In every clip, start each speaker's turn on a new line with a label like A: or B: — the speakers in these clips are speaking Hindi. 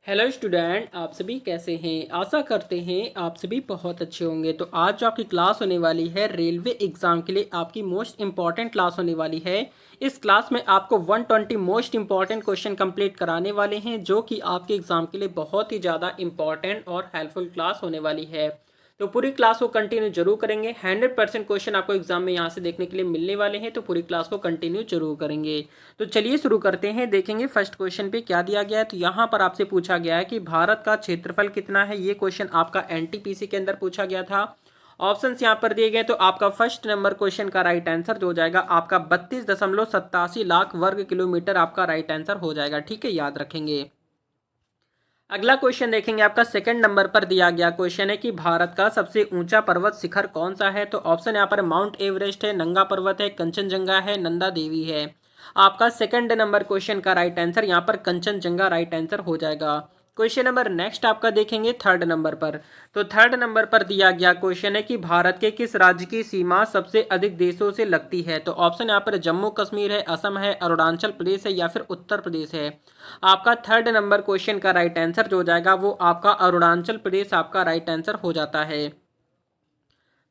A: हेलो स्टूडेंट, आप सभी कैसे हैं। आशा करते हैं आप सभी बहुत अच्छे होंगे। तो आज जो आपकी क्लास होने वाली है रेलवे एग्ज़ाम के लिए आपकी मोस्ट इंपॉर्टेंट क्लास होने वाली है। इस क्लास में आपको 120 मोस्ट इंपॉर्टेंट क्वेश्चन कंप्लीट कराने वाले हैं, जो कि आपके एग्ज़ाम के लिए बहुत ही ज़्यादा इंपॉर्टेंट और हेल्पफुल क्लास होने वाली है। तो पूरी क्लास को कंटिन्यू जरूर करेंगे। 100% क्वेश्चन आपको एग्जाम में यहाँ से देखने के लिए मिलने वाले हैं, तो पूरी क्लास को कंटिन्यू जरूर करेंगे। तो चलिए शुरू करते हैं। देखेंगे फर्स्ट क्वेश्चन पे क्या दिया गया है। तो यहाँ पर आपसे पूछा गया है कि भारत का क्षेत्रफल कितना है। ये क्वेश्चन आपका एनटीपीसी के अंदर पूछा गया था। ऑप्शंस यहाँ पर दिए गए। तो आपका फर्स्ट नंबर क्वेश्चन का राइट आंसर जो हो जाएगा आपका 32.87 लाख वर्ग किलोमीटर आपका राइट आंसर हो जाएगा। ठीक है, याद रखेंगे। अगला क्वेश्चन देखेंगे। आपका सेकंड नंबर पर दिया गया क्वेश्चन है कि भारत का सबसे ऊंचा पर्वत शिखर कौन सा है। तो ऑप्शन यहाँ पर माउंट एवरेस्ट है, नंगा पर्वत है, कंचनजंगा है, नंदा देवी है। आपका सेकंड नंबर क्वेश्चन का राइट आंसर यहाँ पर कंचनजंगा राइट आंसर हो जाएगा। क्वेश्चन नंबर नेक्स्ट आपका देखेंगे थर्ड नंबर पर। तो थर्ड नंबर पर दिया गया क्वेश्चन है कि भारत के किस राज्य की सीमा सबसे अधिक देशों से लगती है। तो ऑप्शन यहाँ पर जम्मू कश्मीर है, असम है, अरुणाचल प्रदेश है या फिर उत्तर प्रदेश है। आपका थर्ड नंबर क्वेश्चन का राइट आंसर जो हो जाएगा वो आपका अरुणाचल प्रदेश आपका राइट आंसर हो जाता है।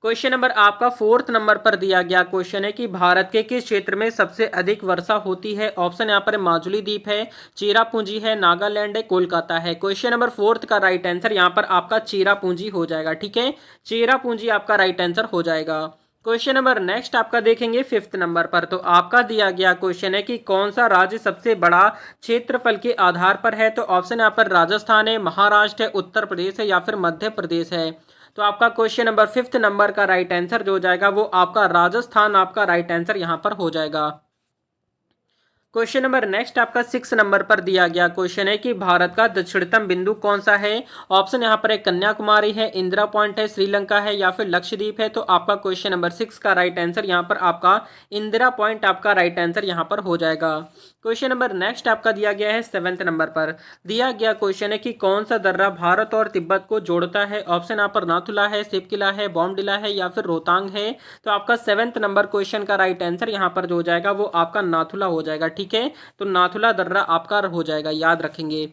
A: क्वेश्चन नंबर आपका फोर्थ नंबर पर दिया गया क्वेश्चन है कि भारत के किस क्षेत्र में सबसे अधिक वर्षा होती है। ऑप्शन यहाँ पर माजुली द्वीप है, चेरापूंजी है, नागालैंड है, कोलकाता है। क्वेश्चन नंबर फोर्थ का राइट आंसर यहाँ पर आपका चेरापूंजी हो जाएगा। ठीक है, चेरापूंजी आपका राइट आंसर हो जाएगा। क्वेश्चन नंबर नेक्स्ट आपका देखेंगे फिफ्थ नंबर पर। तो आपका दिया गया क्वेश्चन है कि कौन सा राज्य सबसे बड़ा क्षेत्रफल के आधार पर है। तो ऑप्शन यहाँ पर राजस्थान है, महाराष्ट्र है, उत्तर प्रदेश है या फिर मध्य प्रदेश है। तो आपका क्वेश्चन नंबर फिफ्थ नंबर का राइट आंसर जो हो जाएगा वो आपका राजस्थान आपका राइट आंसर यहां पर हो जाएगा। क्वेश्चन नंबर नेक्स्ट आपका सिक्स नंबर पर दिया गया क्वेश्चन है कि भारत का दक्षिणतम बिंदु कौन सा है। ऑप्शन यहाँ पर है कन्याकुमारी है, इंदिरा पॉइंट है, श्रीलंका है या फिर लक्षद्वीप है। तो आपका क्वेश्चन नंबर सिक्स का राइट आंसर यहाँ पर आपका इंदिरा पॉइंट आपका राइट आंसर यहाँ पर हो जाएगा। क्वेश्चन नंबर नेक्स्ट आपका दिया गया है सेवेंथ नंबर पर। दिया गया क्वेश्चन है कि कौन सा दर्रा भारत और तिब्बत को जोड़ता है। ऑप्शन यहाँ पर नाथुला है, शिवकिला है, बॉमडिला है या फिर रोहतांग है। तो आपका सेवेंथ नंबर क्वेश्चन का राइट आंसर यहाँ पर जो हो जाएगा वो आपका नाथुला हो जाएगा। ठीक है, तो नाथुला दर्रा आपका हो जाएगा, याद रखेंगे।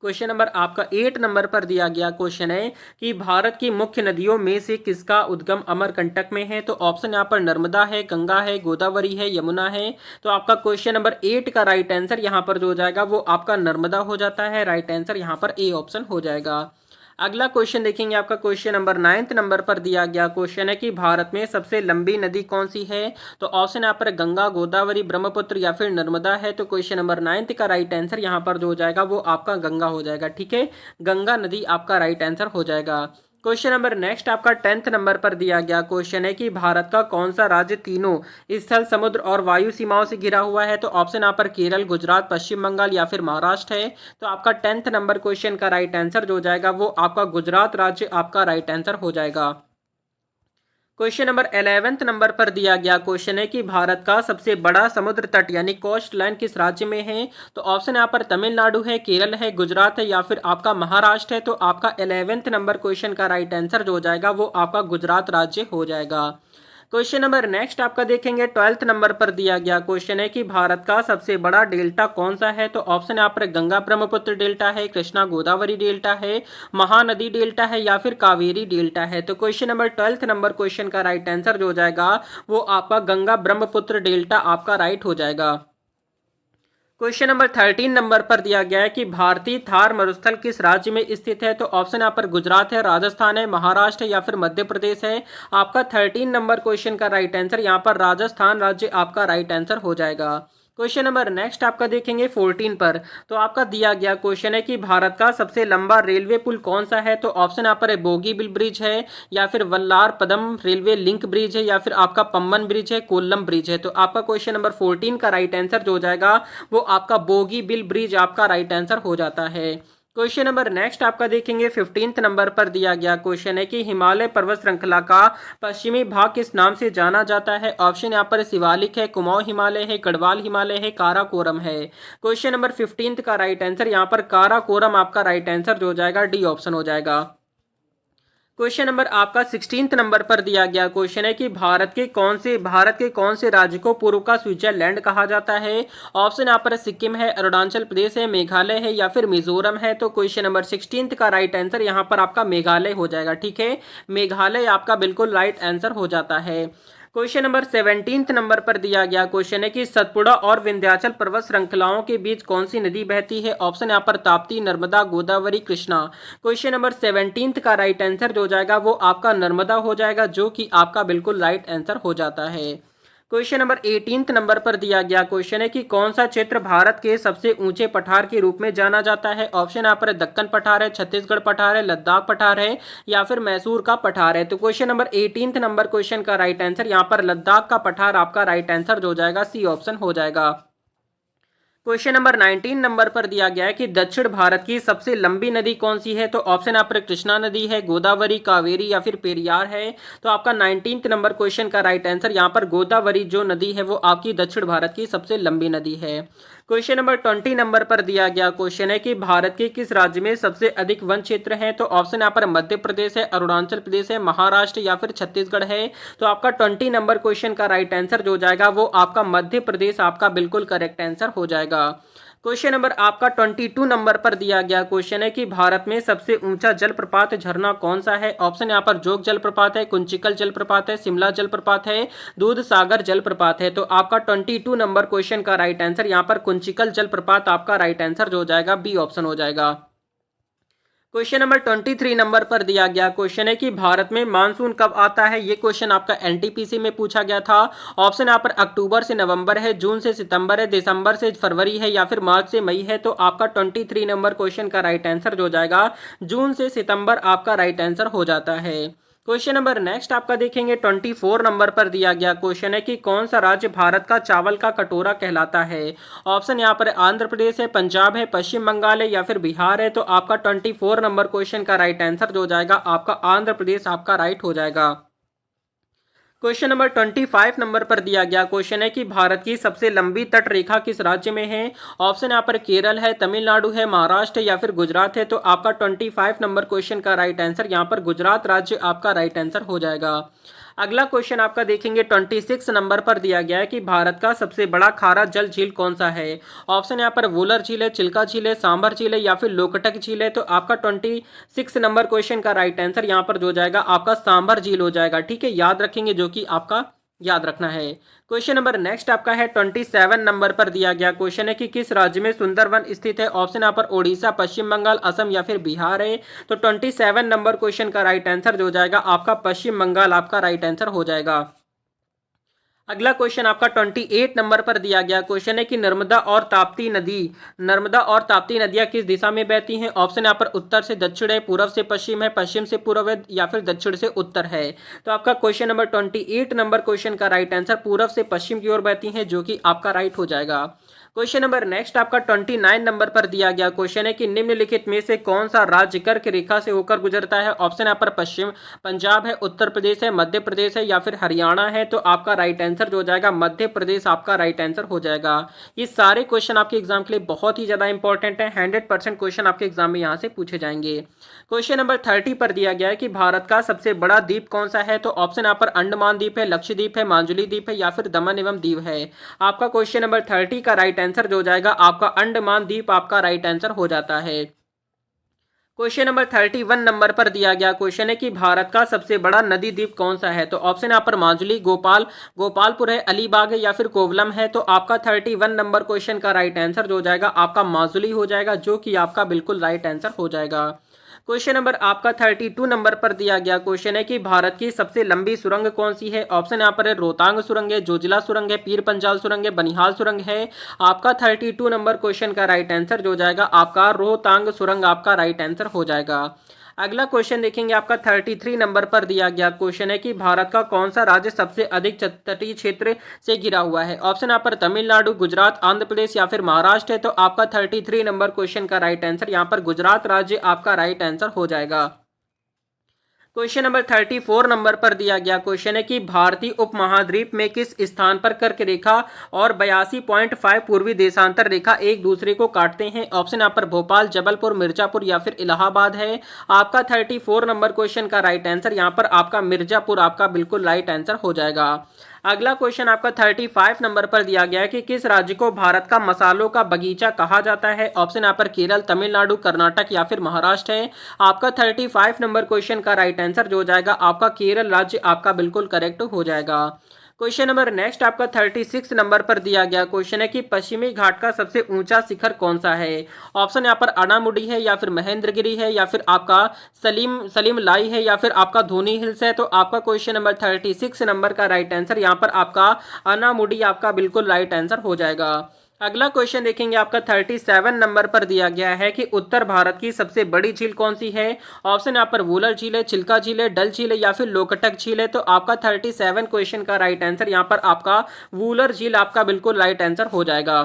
A: क्वेश्चन नंबर आपका 8 नंबर पर दिया गया क्वेश्चन है कि भारत की मुख्य नदियों में से किसका उद्गम अमरकंटक में है। तो ऑप्शन यहाँ पर नर्मदा है, गंगा है, गोदावरी है, यमुना है। तो आपका क्वेश्चन नंबर 8 का राइट आंसर यहाँ पर जो हो जाएगा वो आपका नर्मदा हो जाता है। राइट आंसर यहाँ पर ए ऑप्शन हो जाएगा। अगला क्वेश्चन देखेंगे। आपका क्वेश्चन नंबर नाइन्थ नंबर पर दिया गया क्वेश्चन है कि भारत में सबसे लंबी नदी कौन सी है। तो ऑप्शन यहाँ पर गंगा, गोदावरी, ब्रह्मपुत्र या फिर नर्मदा है। तो क्वेश्चन नंबर नाइन्थ का राइट आंसर यहाँ पर जो हो जाएगा वो आपका गंगा हो जाएगा। ठीक है, गंगा नदी आपका राइट आंसर हो जाएगा। क्वेश्चन नंबर नेक्स्ट आपका 10th नंबर पर दिया गया क्वेश्चन है कि भारत का कौन सा राज्य तीनों स्थल, समुद्र और वायु सीमाओं से घिरा हुआ है। तो ऑप्शन यहाँ पर केरल, गुजरात, पश्चिम बंगाल या फिर महाराष्ट्र है। तो आपका 10th नंबर क्वेश्चन का राइट आंसर जो हो जाएगा वो आपका गुजरात राज्य आपका राइट आंसर हो जाएगा। क्वेश्चन नंबर 11th नंबर पर दिया गया क्वेश्चन है कि भारत का सबसे बड़ा समुद्र तट यानी कोस्ट लाइन किस राज्य में है। तो ऑप्शन यहाँ पर तमिलनाडु है, केरल है, गुजरात है या फिर आपका महाराष्ट्र है। तो आपका 11th नंबर क्वेश्चन का राइट आंसर जो हो जाएगा वो आपका गुजरात राज्य हो जाएगा। क्वेश्चन नंबर नेक्स्ट आपका देखेंगे 12th नंबर पर दिया गया क्वेश्चन है कि भारत का सबसे बड़ा डेल्टा कौन सा है। तो ऑप्शन यहाँ पर गंगा ब्रह्मपुत्र डेल्टा है, कृष्णा गोदावरी डेल्टा है, महानदी डेल्टा है या फिर कावेरी डेल्टा है। तो question number 12th number question का राइट आंसर जो हो जाएगा वो आपका गंगा ब्रह्मपुत्र डेल्टा आपका राइट हो जाएगा। क्वेश्चन नंबर 13 नंबर पर दिया गया है कि भारतीय थार मरुस्थल किस राज्य में स्थित है। तो ऑप्शन यहाँ पर गुजरात है, राजस्थान है, महाराष्ट्र है या फिर मध्य प्रदेश है। आपका 13 नंबर क्वेश्चन का राइट आंसर यहाँ पर राजस्थान राज्य आपका राइट आंसर हो जाएगा। क्वेश्चन नंबर नेक्स्ट आपका देखेंगे 14 पर। तो आपका दिया गया क्वेश्चन है कि भारत का सबसे लंबा रेलवे पुल कौन सा है। तो ऑप्शन यहाँ पर है बोगीबिल ब्रिज है या फिर वल्लार पदम रेलवे लिंक ब्रिज है या फिर आपका पम्बन ब्रिज है, कोल्लम ब्रिज है। तो आपका क्वेश्चन नंबर 14 का राइट आंसर जो हो जाएगा वो आपका बोगीबिल ब्रिज आपका राइट आंसर हो जाता है। क्वेश्चन नंबर नेक्स्ट आपका देखेंगे 15th नंबर पर दिया गया क्वेश्चन है कि हिमालय पर्वत श्रृंखला का पश्चिमी भाग किस नाम से जाना जाता है। ऑप्शन यहाँ पर शिवालिक है, कुमाऊं हिमालय है, गढ़वाल हिमालय है, काराकोरम है। क्वेश्चन नंबर 15 का राइट आंसर यहाँ पर काराकोरम आपका राइट आंसर जो हो जाएगा डी ऑप्शन हो जाएगा। क्वेश्चन नंबर आपका 16th नंबर पर दिया गया क्वेश्चन है कि भारत के कौन से राज्य को पूर्व का स्विट्जरलैंड कहा जाता है। ऑप्शन यहाँ पर सिक्किम है, अरुणाचल प्रदेश है, मेघालय है या फिर मिजोरम है। तो क्वेश्चन नंबर 16th का राइट आंसर यहाँ पर आपका मेघालय हो जाएगा। ठीक है, मेघालय आपका बिल्कुल राइट आंसर हो जाता है। क्वेश्चन नंबर 17th नंबर पर दिया गया क्वेश्चन है कि सतपुड़ा और विंध्याचल पर्वत श्रृंखलाओं के बीच कौन सी नदी बहती है। ऑप्शन यहाँ पर Tapti, Narmada, Godavari, Krishna. Question number 17th का राइट आंसर जो हो जाएगा वो आपका नर्मदा हो जाएगा, जो कि आपका बिल्कुल राइट आंसर हो जाता है। क्वेश्चन नंबर 18th नंबर पर दिया गया क्वेश्चन है कि कौन सा क्षेत्र भारत के सबसे ऊंचे पठार के रूप में जाना जाता है। ऑप्शन यहाँ पर दक्कन पठार है, छत्तीसगढ़ पठार है, लद्दाख पठार है या फिर मैसूर का पठार है। तो question number 18th number question का राइट आंसर यहाँ पर लद्दाख का पठार आपका राइट आंसर जो हो जाएगा सी ऑप्शन हो जाएगा। क्वेश्चन नंबर 19 नंबर पर दिया गया है कि दक्षिण भारत की सबसे लंबी नदी कौन सी है। तो ऑप्शन यहाँ पर कृष्णा नदी है, गोदावरी, कावेरी या फिर पेरियार है। तो आपका 19th नंबर क्वेश्चन का राइट आंसर यहाँ पर गोदावरी जो नदी है वो आपकी दक्षिण भारत की सबसे लंबी नदी है। क्वेश्चन नंबर 20 नंबर पर दिया गया क्वेश्चन है कि भारत के किस राज्य में सबसे अधिक वन क्षेत्र है। तो ऑप्शन यहाँ पर मध्य प्रदेश है, अरुणाचल प्रदेश है, महाराष्ट्र या फिर छत्तीसगढ़ है। तो आपका 20 नंबर क्वेश्चन का राइट आंसर जो हो जाएगा वो आपका मध्य प्रदेश आपका बिल्कुल करेक्ट आंसर हो जाएगा। क्वेश्चन नंबर आपका 22 नंबर पर दिया गया क्वेश्चन है कि भारत में सबसे ऊंचा जलप्रपात झरना कौन सा है। ऑप्शन यहाँ पर जोग जलप्रपात है, कुंचिकल जलप्रपात है, शिमला जलप्रपात है, दूध सागर जलप्रपात है। तो आपका 22 नंबर क्वेश्चन का राइट आंसर यहाँ पर कुंचिकल जलप्रपात आपका राइट आंसर जो हो जाएगा बी ऑप्शन हो जाएगा। क्वेश्चन नंबर 23 नंबर पर दिया गया क्वेश्चन है कि भारत में मानसून कब आता है। ये क्वेश्चन आपका एनटीपीसी में पूछा गया था। ऑप्शन यहाँ पर अक्टूबर से नवंबर है, जून से सितंबर है, दिसंबर से फरवरी है या फिर मार्च से मई है। तो आपका 23 नंबर क्वेश्चन का राइट आंसर जो हो जाएगा जून से सितंबर आपका राइट आंसर हो जाता है। क्वेश्चन नंबर नेक्स्ट आपका देखेंगे 24 नंबर पर दिया गया क्वेश्चन है कि कौन सा राज्य भारत का चावल का कटोरा कहलाता है। ऑप्शन यहाँ पर आंध्र प्रदेश है, पंजाब है, पश्चिम बंगाल है या फिर बिहार है। तो आपका 24 नंबर क्वेश्चन का राइट आंसर जो हो जाएगा आपका आंध्र प्रदेश आपका राइट हो जाएगा। क्वेश्चन नंबर 25 नंबर पर दिया गया क्वेश्चन है कि भारत की सबसे लंबी तट रेखा किस राज्य में है। ऑप्शन यहाँ पर केरल है, तमिलनाडु है, महाराष्ट्र या फिर गुजरात है। तो आपका 25 नंबर क्वेश्चन का राइट आंसर यहाँ पर गुजरात राज्य आपका राइट आंसर हो जाएगा। अगला क्वेश्चन आपका देखेंगे 26 नंबर पर दिया गया है कि भारत का सबसे बड़ा खारा जल झील कौन सा है। ऑप्शन यहाँ पर वुलर झील है, चिल्का झील है, सांभर झील है या फिर लोकटक झील है। तो आपका 26 नंबर क्वेश्चन का राइट आंसर यहाँ पर जो हो जाएगा आपका सांभर झील हो जाएगा। ठीक है, याद रखेंगे जो कि आपका याद रखना है। क्वेश्चन नंबर नेक्स्ट आपका है 27 नंबर पर दिया गया क्वेश्चन है कि किस राज्य में सुंदरवन स्थित है। ऑप्शन यहाँ पर ओडिशा, पश्चिम बंगाल, असम या फिर बिहार है। तो 27 नंबर क्वेश्चन का राइट आंसर जो हो जाएगा आपका पश्चिम बंगाल आपका राइट आंसर हो जाएगा। अगला क्वेश्चन आपका 28 नंबर पर दिया गया क्वेश्चन है कि नर्मदा और ताप्ती नदियां किस दिशा में बहती हैं। ऑप्शन यहाँ पर उत्तर से दक्षिण है, पूर्व से पश्चिम है, पश्चिम से पूर्व है या फिर दक्षिण से उत्तर है। तो आपका क्वेश्चन नंबर 28 नंबर क्वेश्चन का राइट आंसर पूर्व से पश्चिम की ओर बहती हैं, जो कि आपका राइट हो जाएगा। क्वेश्चन नंबर नेक्स्ट आपका 29 नंबर पर दिया गया क्वेश्चन है कि निम्नलिखित में से कौन सा राज्य कर्क रेखा से होकर गुजरता है। ऑप्शन यहाँ पर पश्चिम पंजाब है, उत्तर प्रदेश है, मध्य प्रदेश है या फिर हरियाणा है। तो आपका राइट आंसर जो हो जाएगा मध्य प्रदेश आपका राइट आंसर हो जाएगा। ये सारे क्वेश्चन आपके एग्जाम के लिए बहुत ही ज्यादा इंपॉर्टेंट है। 100% क्वेश्चन आपके एग्जाम में यहाँ से पूछे जाएंगे। क्वेश्चन नंबर 30 पर दिया गया है कि भारत का सबसे बड़ा द्वीप कौन सा है। तो ऑप्शन यहाँ पर अंडमान द्वीप है, लक्षद्वीप है, मांजुली द्वीप है या फिर दमन एवं दीव है। आपका क्वेश्चन नंबर 30 का राइट आंसर जो हो जाएगा आपका अंडमान द्वीप आपका राइट आंसर हो जाता है। क्वेश्चन नंबर 31 नंबर पर दिया गया क्वेश्चन है कि भारत का सबसे बड़ा नदी द्वीप कौन सा है। तो ऑप्शन यहाँ पर माजुली, गोपालपुर है, अलीबाग है या फिर कोवलम है। तो आपका 31 नंबर क्वेश्चन का राइट आंसर जो हो जाएगा आपका माजुली हो जाएगा, जो कि आपका बिल्कुल राइट आंसर हो जाएगा। क्वेश्चन नंबर आपका 32 नंबर पर दिया गया क्वेश्चन है कि भारत की सबसे लंबी सुरंग कौन सी है। ऑप्शन यहाँ पर है रोहतांग सुरंग है, जोजिला सुरंग है, पीर पंजाल सुरंग है, बनिहाल सुरंग है। आपका 32 नंबर क्वेश्चन का राइट आंसर जो हो जाएगा आपका रोहतांग सुरंग आपका राइट आंसर हो जाएगा। अगला क्वेश्चन देखेंगे आपका 33 नंबर पर दिया गया क्वेश्चन है कि भारत का कौन सा राज्य सबसे अधिक तटीय क्षेत्र से घिरा हुआ है। ऑप्शन यहाँ पर तमिलनाडु, गुजरात, आंध्र प्रदेश या फिर महाराष्ट्र है। तो आपका 33 नंबर क्वेश्चन का राइट आंसर यहाँ पर गुजरात राज्य आपका राइट आंसर हो जाएगा। क्वेश्चन नंबर 34 नंबर पर दिया गया क्वेश्चन है कि भारतीय उपमहाद्वीप में किस स्थान पर कर्क रेखा और 82.5 पूर्वी देशांतर रेखा एक दूसरे को काटते हैं। ऑप्शन यहाँ पर भोपाल, जबलपुर, मिर्जापुर या फिर इलाहाबाद है। आपका 34 नंबर क्वेश्चन का राइट आंसर यहाँ पर आपका मिर्जापुर आपका बिल्कुल राइट आंसर हो जाएगा। अगला क्वेश्चन आपका 35 नंबर पर दिया गया है कि किस राज्य को भारत का मसालों का बगीचा कहा जाता है। ऑप्शन यहाँ पर केरल, तमिलनाडु, कर्नाटक या फिर महाराष्ट्र है। आपका 35 नंबर क्वेश्चन का राइट आंसर जो हो जाएगा आपका केरल राज्य आपका बिल्कुल करेक्ट हो जाएगा। क्वेश्चन नंबर नेक्स्ट आपका 36 नंबर पर दिया गया क्वेश्चन है कि पश्चिमी घाट का सबसे ऊंचा शिखर कौन सा है। ऑप्शन यहाँ पर अनामुडी है या फिर महेंद्रगिरी है या फिर आपका सलीम लाई है या फिर आपका धोनी हिल्स है। तो आपका क्वेश्चन नंबर 36 नंबर का राइट आंसर यहाँ पर आपका अनामुडी आपका बिल्कुल राइट आंसर हो जाएगा। अगला क्वेश्चन देखेंगे आपका 37 नंबर पर दिया गया है कि उत्तर भारत की सबसे बड़ी झील कौन सी है। ऑप्शन यहाँ पर वूलर झील है, चिल्का झील है, डल झील है या फिर लोकटक झील है। तो आपका 37 क्वेश्चन का राइट आंसर यहाँ पर आपका वूलर झील आपका बिल्कुल राइट आंसर हो जाएगा।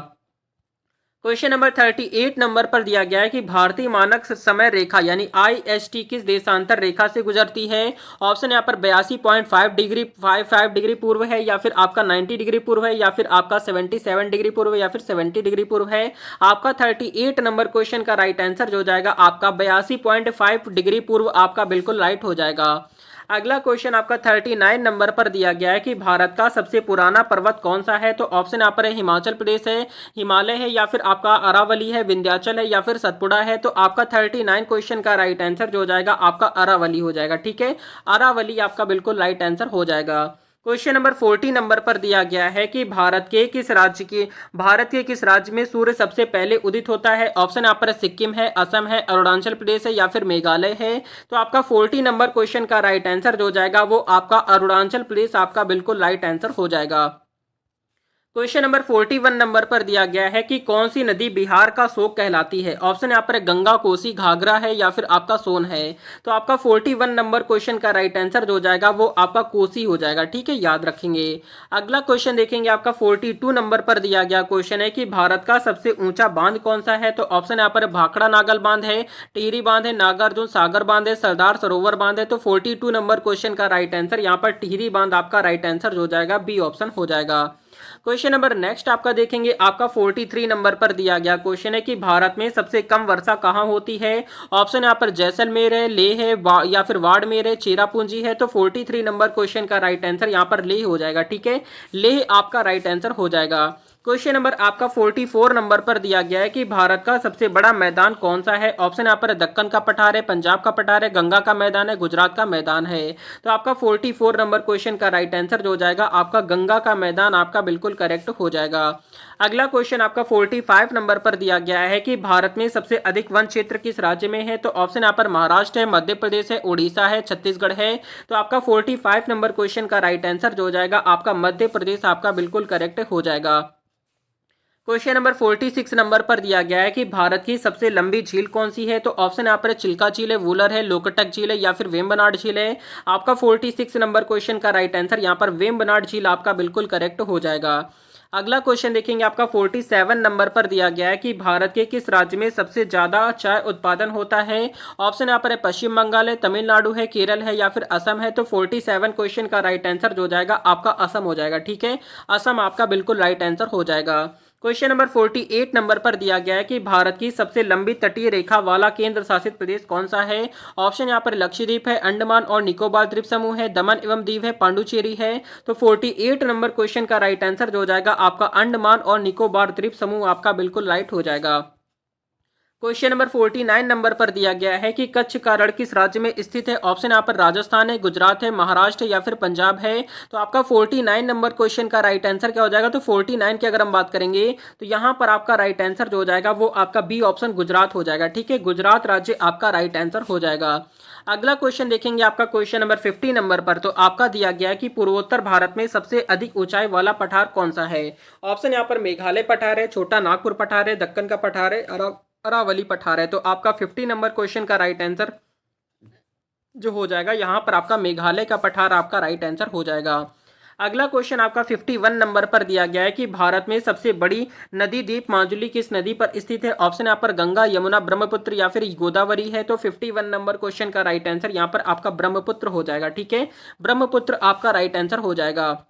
A: क्वेश्चन नंबर 38 नंबर पर दिया गया है कि भारतीय मानक समय रेखा यानी IST किस देशांतर रेखा से गुजरती है। ऑप्शन यहाँ पर 82.5 डिग्री 55 डिग्री पूर्व है या फिर आपका 90 डिग्री पूर्व है या फिर आपका 77 डिग्री पूर्व या फिर 70 डिग्री पूर्व है। आपका 38 नंबर क्वेश्चन का राइट आंसर जो जाएगा आपका 82.5 डिग्री पूर्व आपका बिल्कुल राइट हो जाएगा। अगला क्वेश्चन आपका 39 नंबर पर दिया गया है कि भारत का सबसे पुराना पर्वत कौन सा है। तो ऑप्शन यहाँ पर है हिमाचल प्रदेश है, हिमालय है या फिर आपका अरावली है, विंध्याचल है या फिर सतपुड़ा है। तो आपका 39 क्वेश्चन का राइट आंसर जो हो जाएगा आपका अरावली हो जाएगा। ठीक है, अरावली आपका बिल्कुल राइट आंसर हो जाएगा। क्वेश्चन नंबर 40 नंबर पर दिया गया है कि भारत के किस राज्य में सूर्य सबसे पहले उदित होता है। ऑप्शन यहाँ पर सिक्किम है, असम है, अरुणाचल प्रदेश है या फिर मेघालय है। तो आपका 40 नंबर क्वेश्चन का राइट आंसर जो जाएगा वो आपका अरुणाचल प्रदेश आपका बिल्कुल राइट आंसर हो जाएगा। क्वेश्चन नंबर 41 नंबर पर दिया गया है कि कौन सी नदी बिहार का शोक कहलाती है। ऑप्शन यहाँ पर गंगा, कोसी, घाघरा है या फिर आपका सोन है। तो आपका 41 नंबर क्वेश्चन का राइट आंसर जो जाएगा वो आपका कोसी हो जाएगा। ठीक है, याद रखेंगे। अगला क्वेश्चन देखेंगे आपका 42 नंबर पर दिया गया क्वेश्चन है कि भारत का सबसे ऊंचा बांध कौन सा है। तो ऑप्शन यहाँ पर भाखड़ा नागल बांध है, टिहरी बांध है, नागार्जुन सागर बांध है, सरदार सरोवर बांध है। तो 42 नंबर क्वेश्चन का राइट आंसर यहाँ पर टिहरी बांध आपका राइट आंसर जो जाएगा बी ऑप्शन हो जाएगा। क्वेश्चन नंबर नेक्स्ट आपका देखेंगे आपका 43 नंबर पर दिया गया क्वेश्चन है कि भारत में सबसे कम वर्षा कहाँ होती है। ऑप्शन यहाँ पर जैसलमेर है, लेह है या फिर बाड़मेर है, चेरापूंजी है। तो 43 नंबर क्वेश्चन का राइट आंसर यहाँ पर लेह हो जाएगा। ठीक है, लेह आपका राइट आंसर हो जाएगा। क्वेश्चन नंबर आपका 44 नंबर पर दिया गया है कि भारत का सबसे बड़ा मैदान कौन सा है। ऑप्शन यहाँ पर दक्कन का पठार है, पंजाब का पठार है, गंगा का मैदान है, गुजरात का मैदान है। तो आपका 44 नंबर क्वेश्चन का राइट आंसर जो हो जाएगा आपका गंगा का मैदान आपका बिल्कुल करेक्ट हो जाएगा। अगला क्वेश्चन आपका 45 नंबर पर दिया गया है कि भारत में सबसे अधिक वन क्षेत्र किस राज्य में है। तो ऑप्शन यहाँ पर महाराष्ट्र है, मध्य प्रदेश है, उड़ीसा है, छत्तीसगढ़ है। तो आपका 45 नंबर क्वेश्चन का राइट आंसर जो हो जाएगा आपका मध्य प्रदेश आपका बिल्कुल करेक्ट हो जाएगा। क्वेश्चन नंबर 46 नंबर पर दिया गया है कि भारत की सबसे लंबी झील कौन सी है। तो ऑप्शन यहाँ पर चिल्का झील है, वूलर है, लोकटक झील है या फिर वेम्बनाड झील है। आपका 46 नंबर क्वेश्चन का राइट आंसर यहाँ पर वेम्बनाड झील आपका बिल्कुल करेक्ट हो जाएगा। अगला क्वेश्चन देखेंगे आपका 47 नंबर पर दिया गया है कि भारत के किस राज्य में सबसे ज्यादा चाय उत्पादन होता है। ऑप्शन यहाँ पर है पश्चिम बंगाल है, तमिलनाडु है, केरल है या फिर असम है। तो 47 क्वेश्चन का राइट आंसर जो जाएगा आपका असम हो जाएगा। ठीक है, असम आपका बिल्कुल राइट आंसर हो जाएगा। क्वेश्चन नंबर 48 नंबर पर दिया गया है कि भारत की सबसे लंबी तटीय रेखा वाला केंद्र शासित प्रदेश कौन सा है। ऑप्शन यहाँ पर लक्षद्वीप है, अंडमान और निकोबार द्वीप समूह है, दमन एवं दीव है, पांडुचेरी है। तो 48 नंबर क्वेश्चन का राइट आंसर जो हो जाएगा आपका अंडमान और निकोबार द्वीप समूह आपका बिल्कुल राइट हो जाएगा। क्वेश्चन नंबर 49 नंबर पर दिया गया है कि कच्छ का रण किस राज्य में स्थित है। ऑप्शन यहाँ पर राजस्थान है, गुजरात है, महाराष्ट्र है या फिर पंजाब है। तो आपका 49 नंबर क्वेश्चन का राइट आंसर क्या हो जाएगा। तो 49 की अगर हम बात करेंगे तो यहाँ पर आपका राइट आंसर जो हो जाएगा वो आपका बी ऑप्शन गुजरात हो जाएगा। ठीक है, गुजरात राज्य आपका राइट आंसर हो जाएगा। अगला क्वेश्चन देखेंगे आपका क्वेश्चन नंबर 50 नंबर पर। तो आपका दिया गया है कि पूर्वोत्तर भारत में सबसे अधिक ऊंचाई वाला पठार कौन सा है। ऑप्शन यहाँ पर मेघालय पठार है, छोटा नागपुर पठार है, दक्कन का पठार है, अरावली पठार है। तो आपका 50 नंबर क्वेश्चन का राइट आंसर जो हो जाएगा यहाँ पर आपका मेघालय का पठार आपका राइट आंसर हो जाएगा। अगला क्वेश्चन आपका 51 नंबर पर दिया गया है कि भारत में सबसे बड़ी नदी द्वीप माजुली किस नदी पर स्थित है। ऑप्शन यहाँ पर गंगा, यमुना, ब्रह्मपुत्र या फिर गोदावरी है। तो 51 नंबर क्वेश्चन का राइट आंसर यहाँ पर आपका ब्रह्मपुत्र हो जाएगा। ठीक है, ब्रह्मपुत्र आपका राइट आंसर हो जाएगा।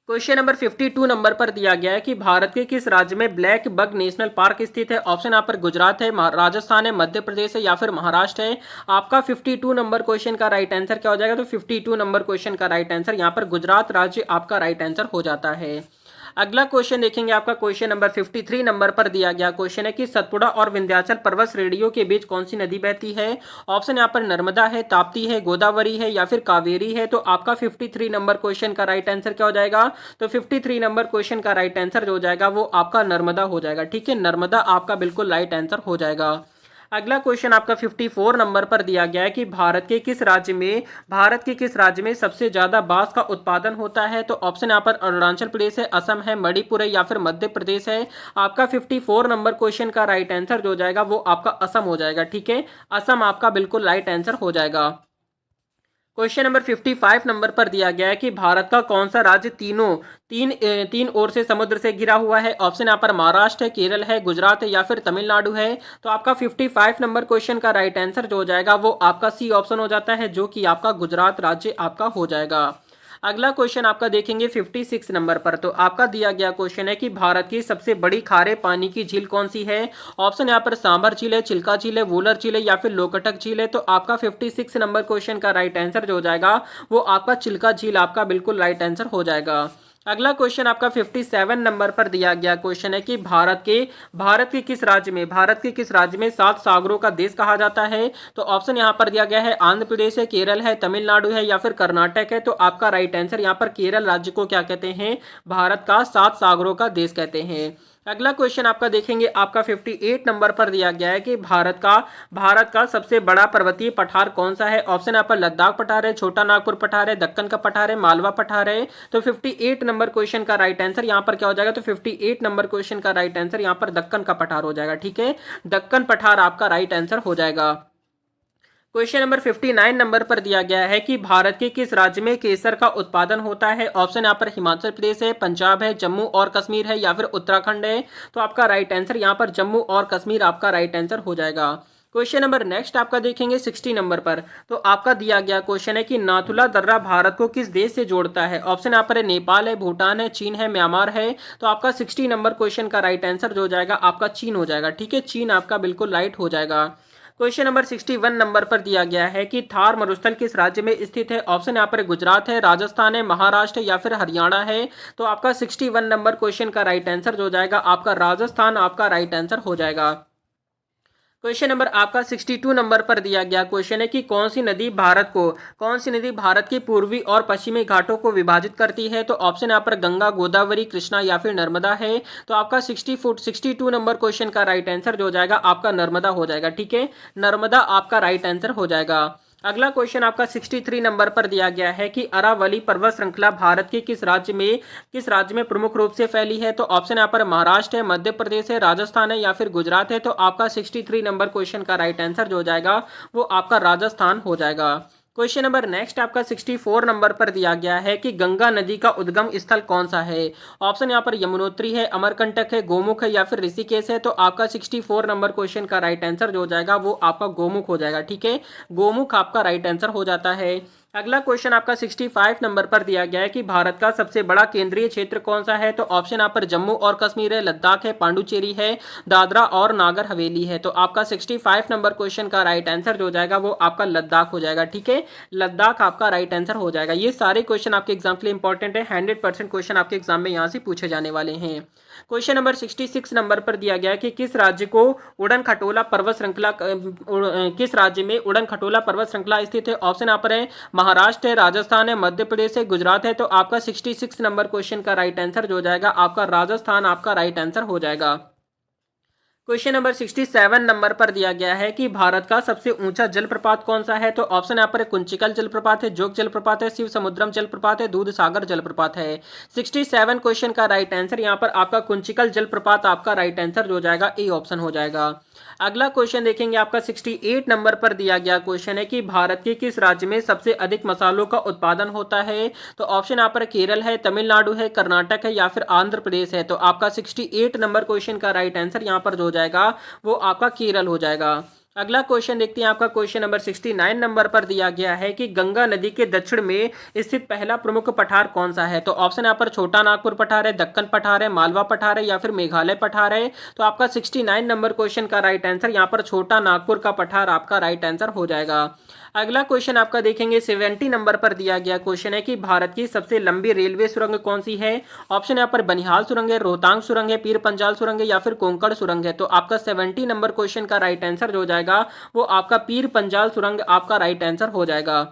A: क्वेश्चन नंबर 52 नंबर पर दिया गया है कि भारत के किस राज्य में ब्लैक बग नेशनल पार्क स्थित है। ऑप्शन यहाँ पर गुजरात है, राजस्थान है, मध्य प्रदेश है या फिर महाराष्ट्र है। आपका 52 नंबर क्वेश्चन का राइट आंसर क्या हो जाएगा। तो 52 नंबर क्वेश्चन का राइट आंसर यहाँ पर गुजरात राज्य आपका राइट आंसर हो जाता है। अगला क्वेश्चन देखेंगे आपका क्वेश्चन नंबर 53 नंबर पर दिया गया क्वेश्चन है कि सतपुड़ा और विंध्याचल पर्वत श्रेणियों के बीच कौन सी नदी बहती है। ऑप्शन यहाँ पर नर्मदा है, ताप्ती है, गोदावरी है या फिर कावेरी है। तो आपका 53 नंबर क्वेश्चन का राइट आंसर क्या हो जाएगा। तो 53 नंबर क्वेश्चन का राइट आंसर जो हो जाएगा वो आपका नर्मदा हो जाएगा। ठीक है, नर्मदा आपका बिल्कुल राइट आंसर हो जाएगा। अगला क्वेश्चन आपका 54 नंबर पर दिया गया है कि भारत के किस राज्य में सबसे ज्यादा बांस का उत्पादन होता है। तो ऑप्शन यहाँ पर अरुणाचल प्रदेश है, असम है, मणिपुर है या फिर मध्य प्रदेश है। आपका 54 नंबर क्वेश्चन का राइट आंसर जो हो जाएगा वो आपका असम हो जाएगा। ठीक है, असम आपका बिल्कुल राइट आंसर हो जाएगा। क्वेश्चन नंबर 55 नंबर पर दिया गया है कि भारत का कौन सा राज्य तीन ओर से समुद्र से घिरा हुआ है। ऑप्शन यहाँ पर महाराष्ट्र है, केरल है, गुजरात है या फिर तमिलनाडु है। तो आपका 55 नंबर क्वेश्चन का राइट आंसर जो हो जाएगा वो आपका सी ऑप्शन हो जाता है, जो कि आपका गुजरात राज्य आपका हो जाएगा। अगला क्वेश्चन आपका देखेंगे 56 नंबर पर। तो आपका दिया गया क्वेश्चन है कि भारत की सबसे बड़ी खारे पानी की झील कौन सी है। ऑप्शन यहाँ पर सांभर झील है, चिल्का झील है, वूलर झील है या फिर लोकटक झील है। तो आपका 56 नंबर क्वेश्चन का राइट आंसर जो हो जाएगा वो आपका चिल्का झील आपका बिल्कुल राइट आंसर हो जाएगा। अगला क्वेश्चन आपका 57 नंबर पर दिया गया क्वेश्चन है कि भारत के किस राज्य में 7 सागरों का देश कहा जाता है। तो ऑप्शन यहाँ पर दिया गया है आंध्र प्रदेश है, केरल है, तमिलनाडु है या फिर कर्नाटक है। तो आपका राइट आंसर यहाँ पर केरल राज्य को क्या कहते हैं, भारत का 7 सागरों का देश कहते हैं। अगला क्वेश्चन आपका देखेंगे आपका 58 नंबर पर दिया गया है कि भारत का सबसे बड़ा पर्वतीय पठार कौन सा है। ऑप्शन यहाँ पर लद्दाख पठार है, छोटा नागपुर पठार है, दक्कन का पठार है, मालवा पठार है। तो 58 नंबर क्वेश्चन का राइट आंसर यहाँ पर क्या हो जाएगा। तो 58 नंबर क्वेश्चन का राइट आंसर यहाँ पर दक्कन का पठार हो जाएगा। ठीक है, दक्कन पठार आपका राइट आंसर हो जाएगा। क्वेश्चन नंबर 59 नंबर पर दिया गया है कि भारत के किस राज्य में केसर का उत्पादन होता है। ऑप्शन यहाँ पर हिमाचल प्रदेश है, पंजाब है, जम्मू और कश्मीर है या फिर उत्तराखंड है। तो आपका राइट आंसर यहाँ पर जम्मू और कश्मीर आपका राइट आंसर हो जाएगा। क्वेश्चन नंबर नेक्स्ट आपका देखेंगे 60 नंबर पर। तो आपका दिया गया क्वेश्चन है कि नाथुला दर्रा भारत को किस देश से जोड़ता है। ऑप्शन यहाँ पर है नेपाल है, भूटान है, चीन है, म्यांमार है। तो आपका 60 नंबर क्वेश्चन का राइट आंसर जो हो जाएगा आपका चीन हो जाएगा। ठीक है, चीन आपका बिल्कुल राइट हो जाएगा। क्वेश्चन नंबर 61 नंबर पर दिया गया है कि थार मरुस्थल किस राज्य में स्थित है। ऑप्शन यहाँ पर गुजरात है, राजस्थान है, महाराष्ट्र है या फिर हरियाणा है। तो आपका 61 नंबर क्वेश्चन का राइट आंसर जो हो जाएगा आपका राजस्थान आपका राइट आंसर हो जाएगा। क्वेश्चन नंबर आपका 62 नंबर पर दिया गया क्वेश्चन है कि कौन सी नदी भारत के पूर्वी और पश्चिमी घाटों को विभाजित करती है। तो ऑप्शन यहाँ पर गंगा, गोदावरी, कृष्णा या फिर नर्मदा है। तो आपका 62 नंबर क्वेश्चन का राइट आंसर जो हो जाएगा आपका नर्मदा हो जाएगा। ठीक है, नर्मदा आपका राइट आंसर हो जाएगा। अगला क्वेश्चन आपका 63 नंबर पर दिया गया है कि अरावली पर्वत श्रृंखला भारत के किस राज्य में प्रमुख रूप से फैली है। तो ऑप्शन यहाँ पर महाराष्ट्र है, मध्य प्रदेश है, राजस्थान है या फिर गुजरात है। तो आपका 63 नंबर क्वेश्चन का राइट आंसर जो हो जाएगा वो आपका राजस्थान हो जाएगा। क्वेश्चन नंबर नेक्स्ट आपका 64 नंबर पर दिया गया है कि गंगा नदी का उद्गम स्थल कौन सा है। ऑप्शन यहाँ पर यमुनोत्री है, अमरकंटक है, गोमुख है या फिर ऋषिकेश है। तो आपका 64 नंबर क्वेश्चन का राइट आंसर जो हो जाएगा वो आपका गोमुख हो जाएगा। ठीक है, गोमुख आपका राइट आंसर हो जाता है। अगला क्वेश्चन आपका 65 नंबर पर दिया गया है कि भारत का सबसे बड़ा केंद्रीय क्षेत्र कौन सा है। तो ऑप्शन यहाँ पर जम्मू और कश्मीर है, लद्दाख है, पांडुचेरी है, दादरा और नागर हवेली है। तो आपका 65 नंबर क्वेश्चन का राइट आंसर जो हो जाएगा वो आपका लद्दाख हो जाएगा। ठीक है, लद्दाख आपका राइट आंसर हो जाएगा। ये सारे क्वेश्चन आपके एग्जाम के लिए इंपॉर्टेंट है, 100% क्वेश्चन आपके एग्जाम में यहाँ से पूछे जाने वाले हैं। क्वेश्चन नंबर 66 नंबर पर दिया गया है कि किस राज्य में उड़न खटोला पर्वत श्रृंखला स्थित है। ऑप्शन यहाँ पर है महाराष्ट्र है, राजस्थान है, मध्य प्रदेश है, गुजरात है। तो आपका 66 नंबर क्वेश्चन का राइट आंसर जो हो जाएगा आपका राजस्थान आपका राइट आंसर हो जाएगा। क्वेश्चन नंबर 67 नंबर पर दिया गया है कि भारत का सबसे ऊंचा जलप्रपात कौन सा है। तो ऑप्शन यहाँ पर कुंचिकल जलप्रपात है, जोग जलप्रपात है, शिव समुद्रम जलप्रपात है, दूध सागर जलप्रपात है। 67 क्वेश्चन का राइट आंसर यहाँ पर आपका कुंचिकल जलप्रपात आपका राइट आंसर जो हो जाएगा ए ऑप्शन हो जाएगा। अगला क्वेश्चन देखेंगे आपका 68 नंबर पर दिया गया क्वेश्चन है कि भारत के किस राज्य में सबसे अधिक मसालों का उत्पादन होता है। तो ऑप्शन यहाँ पर केरल है, तमिलनाडु है, कर्नाटक है या फिर आंध्र प्रदेश है। तो आपका 68 नंबर क्वेश्चन का राइट आंसर यहाँ पर जो हो जाएगा वो आपका केरल हो जाएगा। अगला क्वेश्चन देखते हैं आपका क्वेश्चन नंबर 69 नंबर पर दिया गया है कि गंगा नदी के दक्षिण में स्थित पहला प्रमुख पठार कौन सा है। तो ऑप्शन यहाँ पर छोटा नागपुर पठार है, दक्कन पठार है, मालवा पठार है या फिर मेघालय पठार है। तो आपका 69 नंबर क्वेश्चन का राइट आंसर यहाँ पर छोटा नागपुर का पठार आपका राइट आंसर हो जाएगा। अगला क्वेश्चन आपका देखेंगे 70 नंबर पर दिया गया क्वेश्चन है कि भारत की सबसे लंबी रेलवे सुरंग कौन सी है। ऑप्शन यहाँ पर बनिहाल सुरंग है, रोहतांग सुरंग है, पीर पंजाल सुरंग है या फिर कोंकण सुरंग है। तो आपका 70 नंबर क्वेश्चन का राइट आंसर जो हो जाएगा वो आपका पीर पंजाल सुरंग आपका राइट आंसर हो जाएगा।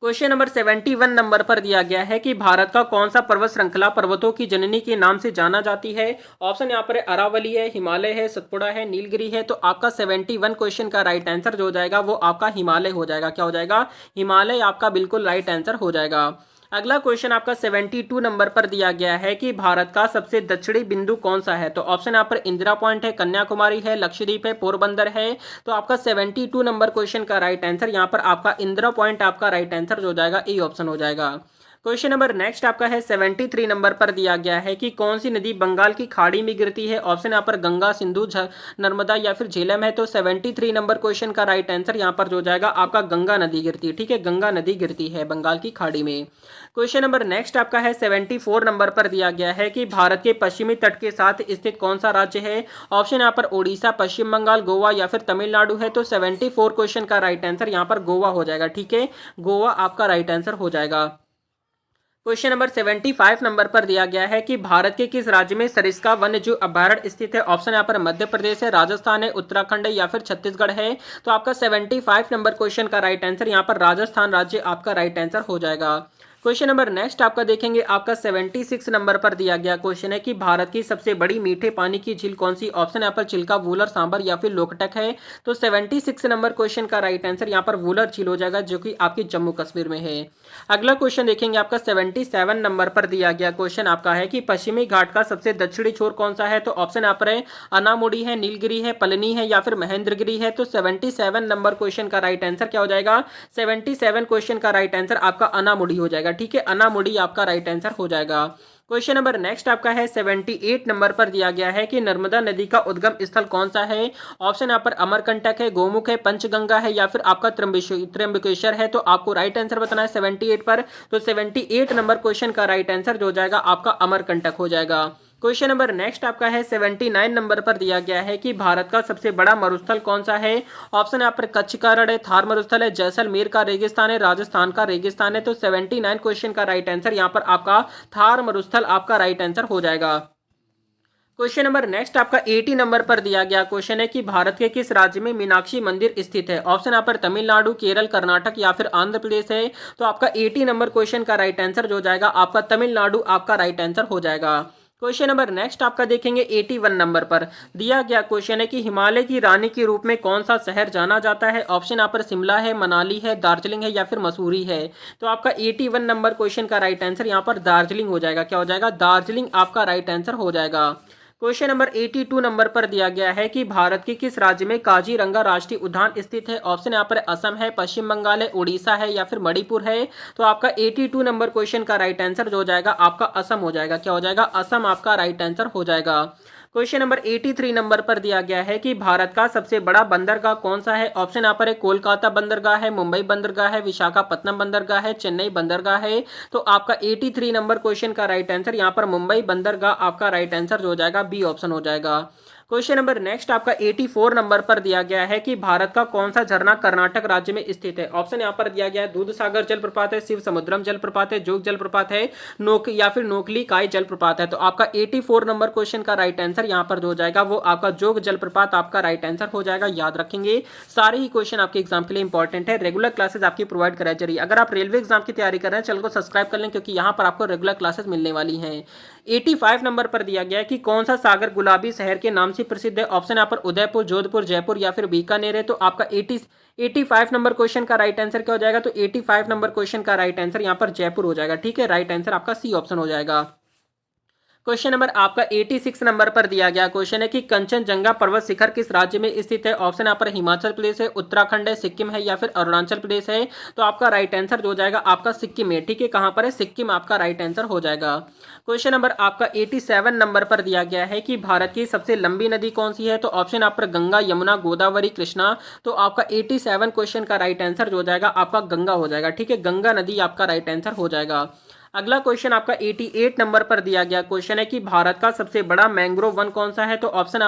A: क्वेश्चन नंबर 71 नंबर पर दिया गया है कि भारत का कौन सा पर्वत श्रृंखला पर्वतों की जननी के नाम से जाना जाती है। ऑप्शन यहाँ पर अरावली है, हिमालय है, सतपुड़ा है, नीलगिरी है। तो आपका 71 क्वेश्चन का राइट आंसर जो हो जाएगा वो आपका हिमालय हो जाएगा। क्या हो जाएगा? हिमालय आपका बिल्कुल राइट आंसर हो जाएगा। अगला क्वेश्चन आपका 72 नंबर पर दिया गया है कि भारत का सबसे दक्षिणी बिंदु कौन सा है। तो ऑप्शन यहाँ पर इंदिरा पॉइंट है, कन्याकुमारी है, लक्षद्वीप है, पोरबंदर है। तो आपका 72 नंबर क्वेश्चन का राइट आंसर यहाँ पर आपका इंदिरा पॉइंट आपका राइट आंसर जो हो जाएगा ए ऑप्शन हो जाएगा। क्वेश्चन नंबर नेक्स्ट आपका है 73 नंबर पर दिया गया है कि कौन सी नदी बंगाल की खाड़ी में गिरती है। ऑप्शन यहाँ पर गंगा, सिंधु, नर्मदा या फिर झेलम है। तो 73 नंबर क्वेश्चन का राइट आंसर यहाँ पर जो जाएगा आपका गंगा नदी गिरती है। ठीक है, गंगा नदी गिरती है बंगाल की खाड़ी में। क्वेश्चन नंबर नेक्स्ट आपका है 74 नंबर पर दिया गया है कि भारत के पश्चिमी तट के साथ स्थित कौन सा राज्य है। ऑप्शन यहाँ पर उड़ीसा, पश्चिम बंगाल, गोवा या फिर तमिलनाडु है। तो 74 क्वेश्चन का राइट आंसर यहाँ पर गोवा हो जाएगा। ठीक है, गोवा आपका राइट आंसर हो जाएगा। क्वेश्चन नंबर 75 नंबर पर दिया गया है कि भारत के किस राज्य में सरिस्का वन्यजीव अभयारण्य स्थित है। ऑप्शन यहाँ पर मध्य प्रदेश है, राजस्थान है, उत्तराखंड है या फिर छत्तीसगढ़ है। तो आपका 75 नंबर क्वेश्चन का राइट आंसर यहाँ पर राजस्थान राज्य आपका राइट आंसर हो जाएगा। क्वेश्चन नंबर नेक्स्ट आपका देखेंगे आपका 76 नंबर पर दिया गया क्वेश्चन है कि भारत की सबसे बड़ी मीठे पानी की झील कौन सी। ऑप्शन यहाँ पर चिल्का, वूलर, सांबर या फिर लोकटक है। तो 76 नंबर क्वेश्चन का राइट आंसर यहाँ पर वूलर झील हो जाएगा जो कि आपकी जम्मू कश्मीर में है। अगला क्वेश्चन देखेंगे आपका 77 नंबर पर दिया गया क्वेश्चन आपका है कि पश्चिमी घाट का सबसे दक्षिणी छोर कौन सा है। तो ऑप्शन यहाँ पर है अनामुड़ी है, नीलगिरी है, पलनी है या फिर महेंद्रगिरी है। तो 77 नंबर क्वेश्चन का राइट आंसर क्या हो जाएगा? 77 क्वेश्चन का राइट आंसर आपका अनामुड़ी हो जाएगा। ठीक है, अनामुड़ी आपका राइट आंसर हो जाएगा। क्वेश्चन नंबर नेक्स्ट आपका है 78 नंबर पर दिया गया है कि नर्मदा नदी का उद्गम स्थल कौन सा है। ऑप्शन यहाँ पर अमरकंटक है, गोमुख है, पंचगंगा है या फिर आपका त्र्यंबकेश्वर है। तो आपको राइट आंसर बताना है 78 पर। तो 78 नंबर क्वेश्चन का राइट आंसर जो हो जाएगा आपका अमरकंटक हो जाएगा। क्वेश्चन नंबर नेक्स्ट आपका है 79 नंबर पर दिया गया है कि भारत का सबसे बड़ा मरुस्थल कौन सा है। ऑप्शन यहाँ पर कच्छ का रण है, थार मरुस्थल है, जैसलमेर का रेगिस्तान है, राजस्थान का रेगिस्तान है। तो 79 क्वेश्चन का राइट आंसर यहाँ पर आपका थार मरुस्थल आपका राइट आंसर हो जाएगा। क्वेश्चन नंबर नेक्स्ट आपका 80 नंबर पर दिया गया क्वेश्चन है कि भारत के किस राज्य में मीनाक्षी मंदिर स्थित है। ऑप्शन यहाँ पर तमिलनाडु, केरल, कर्नाटक या फिर आंध्र प्रदेश है। तो आपका 80 नंबर क्वेश्चन का राइट आंसर जो हो जाएगा आपका तमिलनाडु आपका राइट आंसर हो जाएगा। क्वेश्चन नंबर नेक्स्ट आपका देखेंगे 81 नंबर पर दिया गया क्वेश्चन है कि हिमालय की रानी के रूप में कौन सा शहर जाना जाता है। ऑप्शन यहाँ पर शिमला है, मनाली है, दार्जिलिंग है या फिर मसूरी है। तो आपका 81 नंबर क्वेश्चन का राइट आंसर यहाँ पर दार्जिलिंग हो जाएगा। क्या हो जाएगा? दार्जिलिंग आपका राइट आंसर हो जाएगा। क्वेश्चन नंबर 82 नंबर पर दिया गया है कि भारत के किस राज्य में काजीरंगा राष्ट्रीय उद्यान स्थित है। ऑप्शन यहाँ पर असम है, पश्चिम बंगाल है, उड़ीसा है या फिर मणिपुर है। तो आपका 82 नंबर क्वेश्चन का राइट आंसर जो हो जाएगा आपका असम हो जाएगा। क्या हो जाएगा? असम आपका राइट आंसर हो जाएगा। क्वेश्चन नंबर 83 नंबर पर दिया गया है कि भारत का सबसे बड़ा बंदरगाह कौन सा है। ऑप्शन यहाँ पर है कोलकाता बंदरगाह है, मुंबई बंदरगाह है, विशाखापट्टनम बंदरगाह है, चेन्नई बंदरगाह है। तो आपका 83 नंबर क्वेश्चन का राइट आंसर यहाँ पर मुंबई बंदरगाह आपका राइट आंसर जो हो जाएगा बी ऑप्शन हो जाएगा। क्वेश्चन नंबर नेक्स्ट आपका 84 नंबर पर दिया गया है कि भारत का कौन सा झरना कर्नाटक राज्य में स्थित है। ऑप्शन यहाँ पर दिया गया है दूध सागर जलप्रपात है, शिव समुद्रम जलप्रपात है, जोग जलप्रपात है, नोक या फिर नोकली काय जलप्रपात है। तो आपका 84 नंबर क्वेश्चन का राइट आंसर यहाँ पर जो हो जाएगा वो आपका जोग जलप्रपात आपका राइट आंसर हो जाएगा। याद रखेंगे सारे ही क्वेश्चन आपके एग्जाम के लिए इंपॉर्टेंट है। रेगुलर क्लासेस आपकी प्रोवाइड कराई जा रही है। अगर आप रेलवे एग्जाम की तैयारी कर रहे हैं चैनल को सब्सक्राइब कर लें क्योंकि यहाँ पर आपको रेगुलर क्लासेस मिलने वाली हैं। 85 नंबर पर दिया गया है कि कौन सा सागर गुलाबी शहर के नाम से प्रसिद्ध है। ऑप्शन यहाँ पर उदयपुर, जोधपुर, जयपुर या फिर बीकानेर है। तो आपका 85 नंबर क्वेश्चन का राइट आंसर क्या हो जाएगा? तो 85 नंबर क्वेश्चन का राइट आंसर यहाँ पर जयपुर हो जाएगा। ठीक है, राइट आंसर आपका सी ऑप्शन हो जाएगा। क्वेश्चन नंबर आपका 86 नंबर पर दिया गया क्वेश्चन है कि कंचनजंगा पर्वत शिखर किस राज्य में स्थित है। ऑप्शन यहाँ पर हिमाचल प्रदेश है, उत्तराखंड है, सिक्किम है या फिर अरुणाचल प्रदेश है। तो आपका राइट आंसर जो हो जाएगा आपका सिक्किम है। ठीक है, कहाँ पर है, सिक्किम आपका राइट आंसर हो जाएगा। क्वेश्चन नंबर आपका 87 नंबर पर दिया गया है कि भारत की सबसे लंबी नदी कौन सी है। तो ऑप्शन आप पर गंगा, यमुना, गोदावरी, कृष्णा। तो आपका 87 क्वेश्चन का राइट आंसर जो हो जाएगा आपका गंगा हो जाएगा। ठीक है, गंगा नदी आपका राइट आंसर हो जाएगा। अगला क्वेश्चन आपका 88 नंबर पर दिया गया क्वेश्चन है कि भारत का सबसे बड़ा मैंग्रोव वन कौन सा है। तो ऑप्शन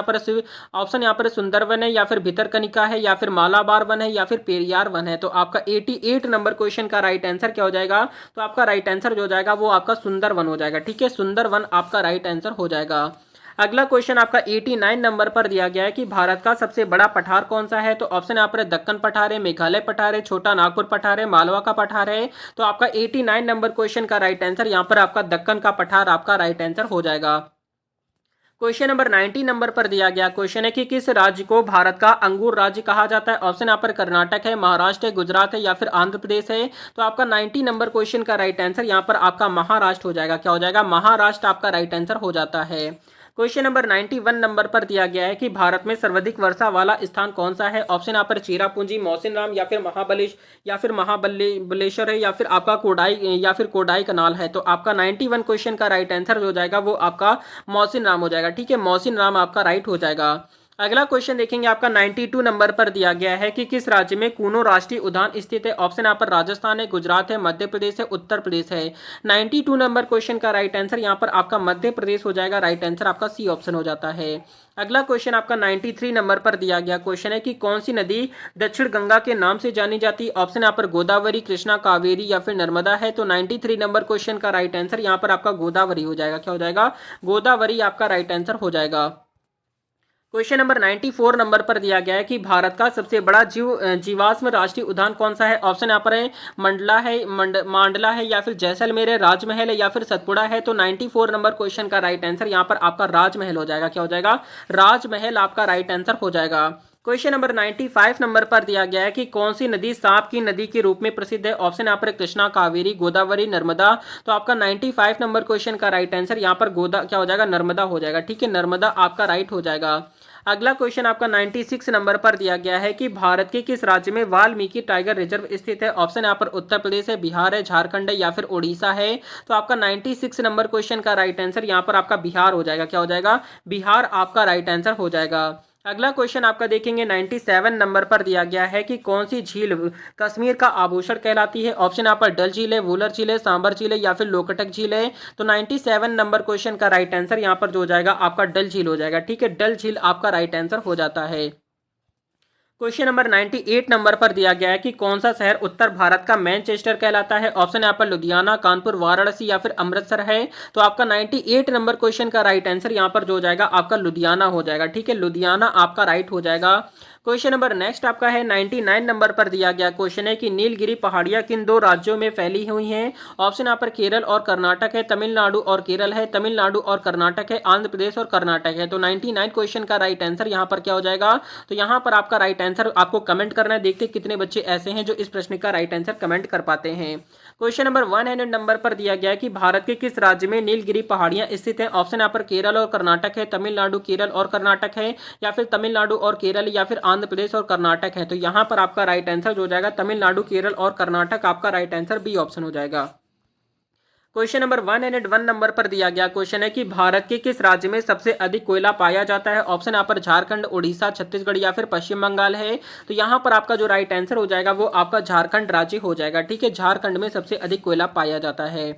A: यहाँ पर सुंदरवन है या फिर भितरकनिका है या फिर मालाबार वन है या फिर पेरियार वन है। तो आपका 88 नंबर क्वेश्चन का राइट आंसर क्या हो जाएगा। तो आपका राइट आंसर जो हो जाएगा वो आपका सुंदरवन हो जाएगा। ठीक है, सुंदरवन आपका राइट आंसर हो जाएगा। अगला क्वेश्चन आपका 89 नंबर पर दिया गया है कि भारत का सबसे बड़ा पठार कौन सा है। तो ऑप्शन यहाँ पर दक्कन पठार है, मेघालय पठार है, छोटा नागपुर पठार है, मालवा का पठार है। तो आपका 89 नंबर क्वेश्चन का राइट आंसर यहाँ पर आपका दक्कन का पठार आपका राइट आंसर हो जाएगा। क्वेश्चन नंबर 90 नंबर पर दिया गया क्वेश्चन है कि किस राज्य को भारत का अंगूर राज्य कहा जाता है। ऑप्शन यहाँ पर कर्नाटक है, महाराष्ट्र है, गुजरात है या फिर आंध्र प्रदेश है। तो आपका 90 नंबर क्वेश्चन का राइट आंसर यहाँ पर आपका महाराष्ट्र हो जाएगा। क्या हो जाएगा, महाराष्ट्र आपका राइट आंसर हो जाता है। क्वेश्चन नंबर 91 नंबर पर दिया गया है कि भारत में सर्वाधिक वर्षा वाला स्थान कौन सा है। ऑप्शन यहाँ पर चेरापूंजी, मौसिनराम या फिर महाबलेश्वर है या फिर आपका कोडाई कनाल है। तो आपका 91 क्वेश्चन का राइट आंसर हो जाएगा वो आपका मौसिनराम हो जाएगा। ठीक है, मौसिनराम आपका राइट हो जाएगा। अगला क्वेश्चन देखेंगे आपका 92 नंबर पर दिया गया है कि किस राज्य में कूनो राष्ट्रीय उद्यान स्थित है। ऑप्शन यहाँ पर राजस्थान है, गुजरात है, मध्य प्रदेश है, उत्तर प्रदेश है। 92 नंबर क्वेश्चन का राइट आंसर यहाँ पर आपका मध्य प्रदेश हो जाएगा। राइट आंसर आपका सी ऑप्शन हो जाता है। अगला क्वेश्चन आपका 93 नंबर पर दिया गया क्वेश्चन है कि कौन सी नदी दक्षिण गंगा के नाम से जानी जाती है। ऑप्शन यहाँ पर गोदावरी, कृष्णा, कावेरी या फिर नर्मदा है। तो 93 नंबर क्वेश्चन का राइट आंसर यहाँ पर आपका गोदावरी हो जाएगा। क्या हो जाएगा, गोदावरी आपका राइट आंसर हो जाएगा। क्वेश्चन नंबर 94 नंबर पर दिया गया है कि भारत का सबसे बड़ा जीवाश्म राष्ट्रीय उद्यान कौन सा है। ऑप्शन यहाँ पर है मांडला है या फिर जैसलमेर है, राजमहल है या फिर सतपुड़ा है। तो 94 नंबर क्वेश्चन का राइट आंसर यहाँ पर आपका राजमहल हो जाएगा। क्या हो जाएगा, राजमहल आपका राइट आंसर हो जाएगा। क्वेश्चन नंबर 95 नंबर पर दिया गया है कि कौन सी नदी सांप की नदी के रूप में प्रसिद्ध है। ऑप्शन यहाँ पर कृष्णा, कावेरी, गोदावरी, नर्मदा। तो आपका 95 नंबर क्वेश्चन का राइट आंसर यहाँ पर क्या हो जाएगा, नर्मदा हो जाएगा। ठीक है, नर्मदा आपका राइट हो जाएगा। अगला क्वेश्चन आपका 96 नंबर पर दिया गया है कि भारत के किस राज्य में वाल्मीकि टाइगर रिजर्व स्थित है। ऑप्शन यहाँ पर उत्तर प्रदेश है, बिहार है, झारखंड है या फिर उड़ीसा है। तो आपका 96 नंबर क्वेश्चन का राइट आंसर यहाँ पर आपका बिहार हो जाएगा। क्या हो जाएगा, बिहार आपका राइट आंसर हो जाएगा। अगला क्वेश्चन आपका देखेंगे 97 नंबर पर दिया गया है कि कौन सी झील कश्मीर का आभूषण कहलाती है। ऑप्शन यहाँ पर डल झील है, वुलर झील है, सांबर झील है या फिर लोकटक झील है। तो 97 नंबर क्वेश्चन का राइट आंसर यहाँ पर जो हो जाएगा आपका डल झील हो जाएगा। ठीक है, डल झील आपका राइट आंसर हो जाता है। क्वेश्चन नंबर 98 नंबर पर दिया गया है कि कौन सा शहर उत्तर भारत का मैनचेस्टर कहलाता है। ऑप्शन यहाँ पर लुधियाना, कानपुर, वाराणसी या फिर अमृतसर है। तो आपका 98 नंबर क्वेश्चन का राइट आंसर यहाँ पर जो हो जाएगा आपका लुधियाना हो जाएगा। ठीक है, लुधियाना आपका राइट हो जाएगा। क्वेश्चन नंबर नेक्स्ट आपका है 99 नंबर पर दिया गया क्वेश्चन है कि नीलगिरी पहाड़ियां किन दो राज्यों में फैली हुई हैं। ऑप्शन यहाँ पर केरल और कर्नाटक है, तमिलनाडु और केरल है, तमिलनाडु और कर्नाटक है, आंध्र प्रदेश और कर्नाटक है। तो 99 क्वेश्चन का राइट आंसर यहाँ पर क्या हो जाएगा। तो यहाँ पर आपका राइट आंसर आपको कमेंट करना है। देखते कितने बच्चे ऐसे हैं जो इस प्रश्न का राइट आंसर कमेंट कर पाते हैं। क्वेश्चन नंबर 100 नंबर पर दिया गया है कि भारत के किस राज्य में नीलगिरी पहाड़ियां स्थित हैं। ऑप्शन यहाँ पर केरल और कर्नाटक है, तमिलनाडु, केरल और कर्नाटक है या फिर तमिलनाडु और केरल या फिर आंध्र प्रदेश और कर्नाटक है। तो यहाँ पर आपका राइट आंसर जो हो जाएगा तमिलनाडु, केरल और कर्नाटक आपका राइट आंसर बी ऑप्शन हो जाएगा। क्वेश्चन नंबर 101 नंबर पर दिया गया क्वेश्चन है कि भारत के किस राज्य में सबसे अधिक कोयला पाया जाता है। ऑप्शन यहाँ पर झारखंड, उड़ीसा, छत्तीसगढ़ या फिर पश्चिम बंगाल है। तो यहाँ पर आपका जो राइट आंसर हो जाएगा वो आपका झारखंड राज्य हो जाएगा। ठीक है, झारखंड में सबसे अधिक कोयला पाया जाता है।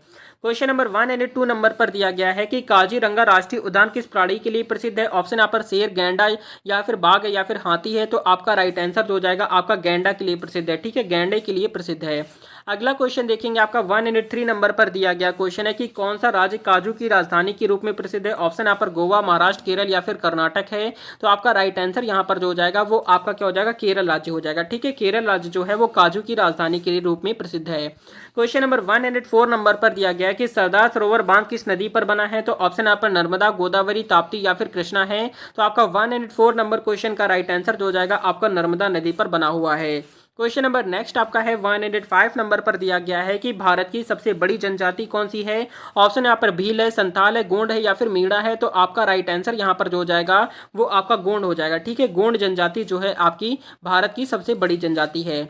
A: क्वेश्चन नंबर 102 नंबर पर दिया गया है कि काजीरंगा राष्ट्रीय उद्यान किस प्राणी के लिए प्रसिद्ध है। ऑप्शन यहाँ पर शेर, गैंडा या फिर बाघ या फिर हाथी है। तो आपका राइट आंसर जो हो जाएगा आपका गैंडा के लिए प्रसिद्ध है। ठीक है, गैंडे के लिए प्रसिद्ध है। अगला क्वेश्चन देखेंगे आपका 103 नंबर पर दिया गया क्वेश्चन है कि कौन सा राज्य काजू की राजधानी के रूप में प्रसिद्ध है। ऑप्शन यहाँ पर गोवा, महाराष्ट्र, केरल या फिर कर्नाटक है। तो आपका राइट आंसर यहाँ पर जो हो जाएगा वो आपका क्या हो जाएगा, केरल राज्य हो जाएगा। ठीक है, केरल राज्य जो है वो काजू की राजधानी के रूप में प्रसिद्ध है। क्वेश्चन नंबर 104 नंबर पर दिया गया है कि सरदार सरोवर बांध किस नदी पर बना है। तो ऑप्शन यहाँ पर नर्मदा, गोदावरी, ताप्ती या फिर कृष्णा है। तो आपका 104 नंबर क्वेश्चन का राइट आंसर जो हो जाएगा आपका नर्मदा नदी पर बना हुआ है। क्वेश्चन नंबर नेक्स्ट आपका है 105 नंबर पर दिया गया है कि भारत की सबसे बड़ी जनजाति कौन सी है। ऑप्शन यहाँ पर भील है, संथाल है, गोंड है या फिर मीणा है। तो आपका राइट आंसर यहाँ पर जो हो जाएगा वो आपका गोंड हो जाएगा। ठीक है, गोंड जनजाति जो है आपकी भारत की सबसे बड़ी जनजाति है।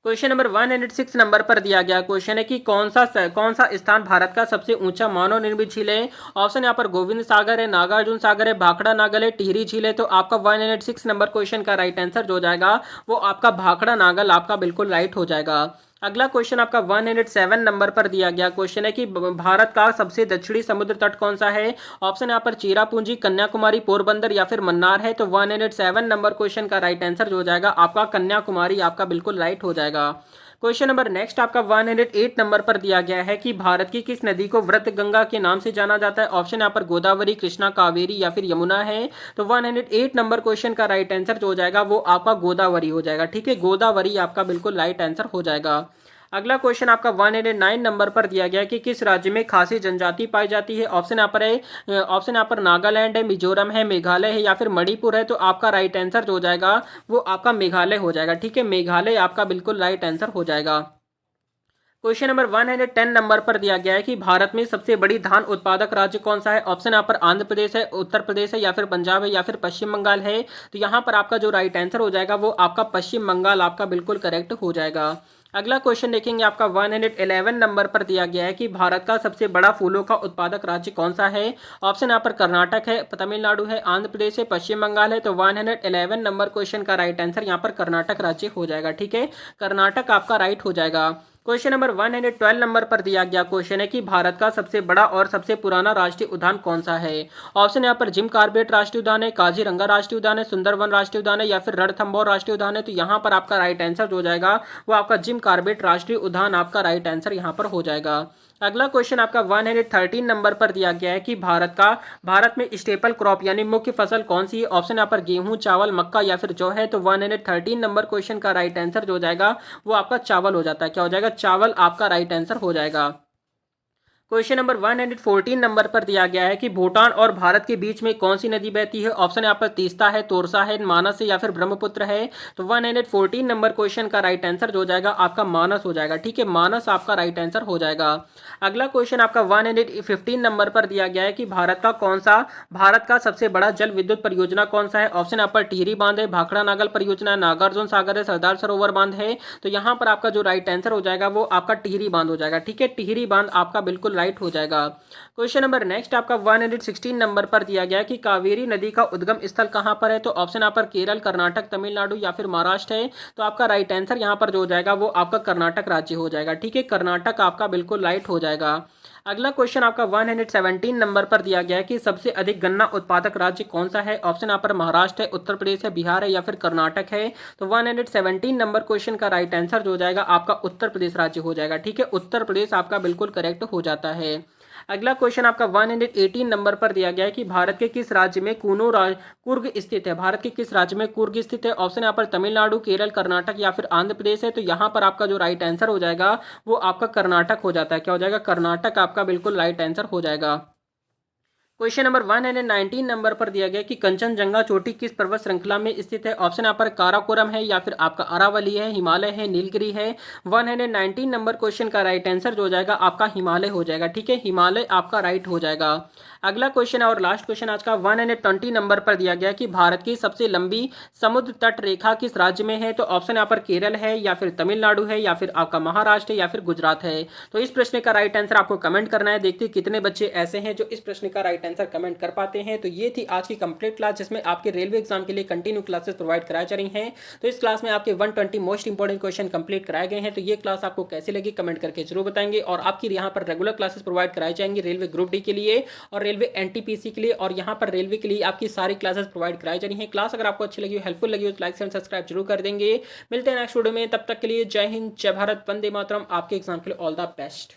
A: क्वेश्चन नंबर 106 नंबर पर दिया गया क्वेश्चन है कि कौन सा स्थान भारत का सबसे ऊंचा मानव निर्मित झील है। ऑप्शन यहाँ पर गोविंद सागर है, नागार्जुन सागर है, भाखड़ा नागल है, टिहरी झील है। तो आपका 106 नंबर क्वेश्चन का राइट आंसर जो हो जाएगा वो आपका भाखड़ा नागल आपका बिल्कुल राइट हो जाएगा। अगला क्वेश्चन आपका 107 नंबर पर दिया गया क्वेश्चन है कि भारत का सबसे दक्षिणी समुद्र तट कौन सा है। ऑप्शन यहाँ पर चेरापूंजी, कन्याकुमारी, पोरबंदर या फिर मन्नार है। तो 107 नंबर क्वेश्चन का राइट आंसर जो हो जाएगा आपका कन्याकुमारी आपका बिल्कुल राइट हो जाएगा। क्वेश्चन नंबर नेक्स्ट आपका 108 नंबर पर दिया गया है कि भारत की किस नदी को व्रत गंगा के नाम से जाना जाता है। ऑप्शन यहाँ पर गोदावरी, कृष्णा, कावेरी या फिर यमुना है। तो 108 नंबर क्वेश्चन का राइट आंसर जो हो जाएगा वो आपका गोदावरी हो जाएगा। ठीक है, गोदावरी आपका बिल्कुल राइट आंसर हो जाएगा। अगला क्वेश्चन आपका 109 नंबर पर दिया गया कि किस राज्य में खासी जनजाति पाई जाती है। ऑप्शन यहाँ पर है, ऑप्शन यहाँ पर नागालैंड है, मिजोरम है, मेघालय है या फिर मणिपुर है। तो आपका राइट आंसर जो हो जाएगा वो आपका मेघालय हो जाएगा। ठीक है, मेघालय आपका बिल्कुल राइट आंसर हो जाएगा। क्वेश्चन नंबर 110 नंबर पर दिया गया है कि भारत में सबसे बड़ी धान उत्पादक राज्य कौन सा है। ऑप्शन यहाँ पर आंध्र प्रदेश है, उत्तर प्रदेश है या फिर पंजाब है या फिर पश्चिम बंगाल है। तो यहाँ पर आपका जो राइट आंसर हो जाएगा वो आपका पश्चिम बंगाल आपका बिल्कुल करेक्ट हो जाएगा। अगला क्वेश्चन देखेंगे आपका 111 नंबर पर दिया गया है कि भारत का सबसे बड़ा फूलों का उत्पादक राज्य कौन सा है। ऑप्शन यहाँ पर कर्नाटक है, तमिलनाडु है, आंध्र प्रदेश है, पश्चिम बंगाल है। तो 111 नंबर क्वेश्चन का राइट आंसर यहाँ पर कर्नाटक राज्य हो जाएगा। ठीक है, कर्नाटक आपका राइट हो जाएगा। क्वेश्चन नंबर 112 नंबर पर दिया गया क्वेश्चन है कि भारत का सबसे बड़ा और सबसे पुराना राष्ट्रीय उद्यान कौन सा है। ऑप्शन यहाँ पर जिम कार्बेट राष्ट्रीय उद्यान है, काजीरंगा राष्ट्रीय उद्यान है, सुंदरवन राष्ट्रीय उद्यान है या फिर रणथंभौर राष्ट्रीय उद्यान है। तो यहाँ पर आपका राइट आंसर जो हो जाएगा वो आपका जिम कार्बेट राष्ट्रीय उद्यान आपका राइट आंसर यहाँ पर हो जाएगा। अगला क्वेश्चन आपका 113 नंबर पर दिया गया है कि भारत में स्टेपल क्रॉप यानी मुख्य फसल कौन सी है। ऑप्शन यहाँ पर गेहूं, चावल, मक्का या फिर जौ है। तो 113 नंबर क्वेश्चन का राइट आंसर जो हो जाएगा वो आपका चावल हो जाता है। क्या हो जाएगा, चावल आपका राइट आंसर हो जाएगा। क्वेश्चन नंबर 114 नंबर पर दिया गया है कि भूटान और भारत के बीच में कौन सी नदी बहती है। ऑप्शन यहाँ पर तीस्ता है, तोरसा है, मानस है या फिर ब्रह्मपुत्र है। तो 114 नंबर क्वेश्चन का राइट आंसर जो हो जाएगा आपका मानस हो जाएगा। ठीक है, मानस आपका राइट आंसर हो जाएगा। अगला क्वेश्चन आपका 115 नंबर पर दिया गया है कि भारत का सबसे बड़ा जल विद्युत परियोजना कौन सा है। ऑप्शन यहाँ पर टिहरी बांध है, भाखड़ा नागल परियोजना है, नागार्जुन सागर है, सरदार सरोवर बांध है। तो यहाँ पर आपका जो राइट आंसर हो जाएगा वो आपका टिहरी बांध हो जाएगा। ठीक है, टिहरी बांध आपका बिल्कुल राइट हो जाएगा। क्वेश्चन नंबर नेक्स्ट आपका 116 नंबर पर दिया गया है कि कावेरी नदी का उद्गम स्थल कहां पर है। तो ऑप्शन यहाँ पर केरल, कर्नाटक, तमिलनाडु या फिर महाराष्ट्र है। तो आपका राइट आंसर यहाँ पर जो हो जाएगा वो आपका कर्नाटक राज्य हो जाएगा। ठीक है, कर्नाटक आपका बिल्कुल राइट हो जाएगा। अगला क्वेश्चन आपका 117 नंबर पर दिया गया है कि सबसे अधिक गन्ना उत्पादक राज्य कौन सा है। ऑप्शन यहाँ पर महाराष्ट्र है, उत्तर प्रदेश है, बिहार है या फिर कर्नाटक है। तो 117 नंबर क्वेश्चन का राइट आंसर जो हो जाएगा आपका उत्तर प्रदेश राज्य हो जाएगा। ठीक है, उत्तर प्रदेश आपका बिल्कुल करेक्ट हो जाता है। अगला क्वेश्चन आपका 118 नंबर पर दिया गया है कि भारत के किस राज्य में कुर्ग स्थित है। भारत के किस राज्य में कुर्ग स्थित है। ऑप्शन यहाँ पर तमिलनाडु, केरल, कर्नाटक या फिर आंध्र प्रदेश है। तो यहाँ पर आपका जो राइट आंसर हो जाएगा वो आपका कर्नाटक हो जाता है। क्या हो जाएगा, कर्नाटक आपका बिल्कुल राइट आंसर हो जाएगा। क्वेश्चन नंबर 119 नंबर पर दिया गया कि कंचनजंगा चोटी किस पर्वत श्रृंखला में स्थित है। ऑप्शन यहाँ पर काराकोरम है या फिर आपका अरावली है, हिमालय है, नीलगिरी है। 119 नंबर क्वेश्चन का राइट आंसर जो हो जाएगा आपका हिमालय हो जाएगा। ठीक है, हिमालय आपका राइट हो जाएगा। अगला क्वेश्चन और लास्ट क्वेश्चन आज का 120 नंबर पर दिया गया कि भारत की सबसे लंबी समुद्र तट रेखा किस राज्य में है। तो ऑप्शन यहाँ पर केरल है या फिर तमिलनाडु है या फिर आपका महाराष्ट्र है या फिर गुजरात है। तो इस प्रश्न का राइट आंसर आपको कमेंट करना है। देखते कितने बच्चे ऐसे हैं जो इस प्रश्न का राइट आंसर कमेंट कर पाते हैं। तो ये थी आज की कंप्लीट क्लास जिसमें आपके रेलवे एग्जाम के लिए कंटिन्यू क्लासेस प्रोवाइड कराई जा रही हैं। तो इस क्लास में आपके 120 मोस्ट इंपॉर्टेंट क्वेश्चन कंप्लीट कराए गए हैं। तो ये क्लास आपको कैसी लगी कमेंट करके जरूर बताएंगे। और आपकी यहाँ पर रेगुलर क्लासेस प्रोवाइड कराई जाएंगी रेलवे ग्रुप डी के लिए और रेलवे एनटीपीसी के लिए, और यहाँ पर रेलवे के लिए आपकी सारी क्लासेस प्रोवाइड कराई जा रही हैं। क्लास अगर आपको अच्छी लगी, हेल्पफुल लगी तो लाइक एंड सब्सक्राइब जरूर कर देंगे। मिलते हैं नेक्स्ट वीडियो में, तब तक के लिए जय हिंद, जय भारत, वंदे मातरम। आपके एग्जाम के लिए ऑल द बेस्ट।